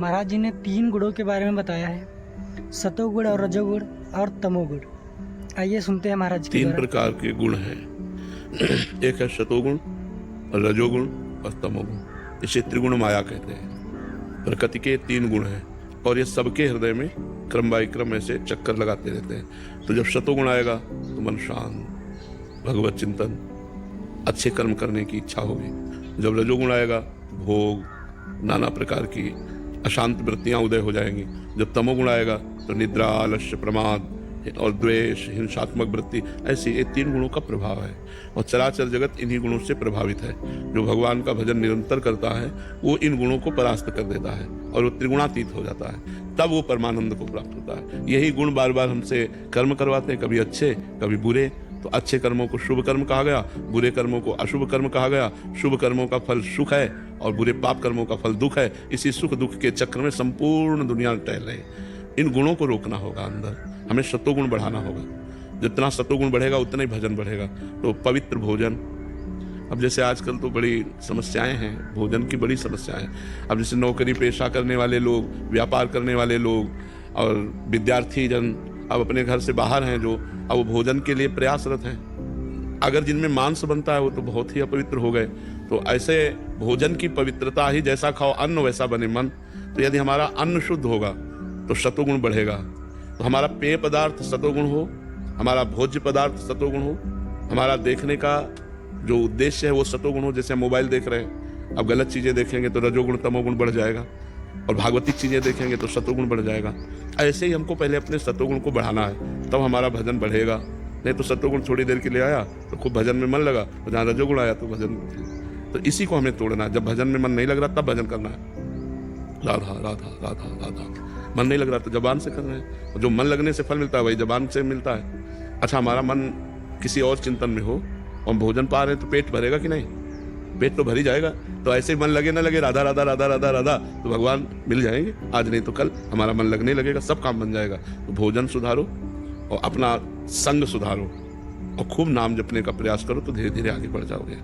महाराज जी ने 3 गुणों के बारे में बताया है, सतोगुण और रजोगुण और तमोगुण। आइए सुनते हैं महाराज जी के 3 द्वारा। प्रकार के गुण हैं। एक है सतोगुण, रजोगुण और तमोगुण। इसे त्रिगुण माया कहते हैं। प्रकृति के 3 गुण हैं और ये सबके हृदय में क्रम बाई क्रम ऐसे चक्कर लगाते रहते हैं। तो जब सतोगुण आएगा तो मन शांत, भगवत चिंतन, अच्छे कर्म करने की इच्छा होगी। जब रजोगुण आएगा, भोग, नाना प्रकार की अशांत वृत्तियां उदय हो जाएंगी। जब तमोगुण आएगा तो निद्रा, आलस्य, प्रमाद और द्वेष, हिंसात्मक वृत्ति, ऐसी ये 3 गुणों का प्रभाव है। और चराचर जगत इन्हीं गुणों से प्रभावित है। जो भगवान का भजन निरंतर करता है वो इन गुणों को परास्त कर देता है और वो त्रिगुणातीत हो जाता है। तब वो परमानंद को प्राप्त होता है। यही गुण बार बार हमसे कर्म करवाते हैं, कभी अच्छे कभी बुरे। तो अच्छे कर्मों को शुभ कर्म कहा गया, बुरे कर्मों को अशुभ कर्म कहा गया। शुभ कर्मों का फल सुख है और बुरे पाप कर्मों का फल दुख है। इसी सुख दुख के चक्र में संपूर्ण दुनिया टहल रही। इन गुणों को रोकना होगा। अंदर हमें सतोगुण बढ़ाना होगा। जितना सतोगुण बढ़ेगा उतना ही भजन बढ़ेगा। तो पवित्र भोजन, अब जैसे आजकल तो बड़ी समस्याएं हैं, भोजन की बड़ी समस्याएं हैं। अब जैसे नौकरी पेशा करने वाले लोग, व्यापार करने वाले लोग और विद्यार्थी जन अब अपने घर से बाहर हैं, जो अब वो भोजन के लिए प्रयासरत हैं। अगर जिनमें मांस बनता है वो तो बहुत ही अपवित्र हो गए। तो ऐसे भोजन की पवित्रता ही, जैसा खाओ अन्न वैसा बने मन। तो यदि हमारा अन्न शुद्ध होगा तो सतोगुण बढ़ेगा। तो हमारा पेय पदार्थ सतोगुण हो, हमारा भोज्य पदार्थ सतोगुण हो, हमारा देखने का जो उद्देश्य है वो सतोगुण हो। जैसे हम मोबाइल देख रहे हैं, अब गलत चीजें देखेंगे तो रजोगुण तमोगुण बढ़ जाएगा, और भागवतिक चीजें देखेंगे तो सतोगुण बढ़ जाएगा। ऐसे ही हमको पहले अपने सतोगुण को बढ़ाना है, तब हमारा भजन बढ़ेगा। नहीं तो सतोगुण थोड़ी देर के लिए आया तो खूब भजन में मन लगा, और जहाँ रजोगुण आया तो भजन। तो इसी को हमें तोड़ना है। जब भजन में मन नहीं लग रहा तब भजन करना है। राधा राधा राधा राधा। मन नहीं लग रहा तो जबान से कर रहे हैं, और जो मन लगने से फल मिलता है वही जबान से मिलता है। अच्छा, हमारा मन किसी और चिंतन में हो और भोजन पा रहे हैं तो पेट भरेगा कि नहीं? पेट तो भर ही जाएगा। तो ऐसे मन लगे ना लगे, राधा राधा राधा राधा राधा, तो भगवान मिल जाएंगे। आज नहीं तो कल हमारा मन लगने लगेगा, सब काम बन जाएगा। तो भोजन सुधारो और अपना संग सुधारो और खूब नाम जपने का प्रयास करो, तो धीरे धीरे आगे बढ़ जाओगे।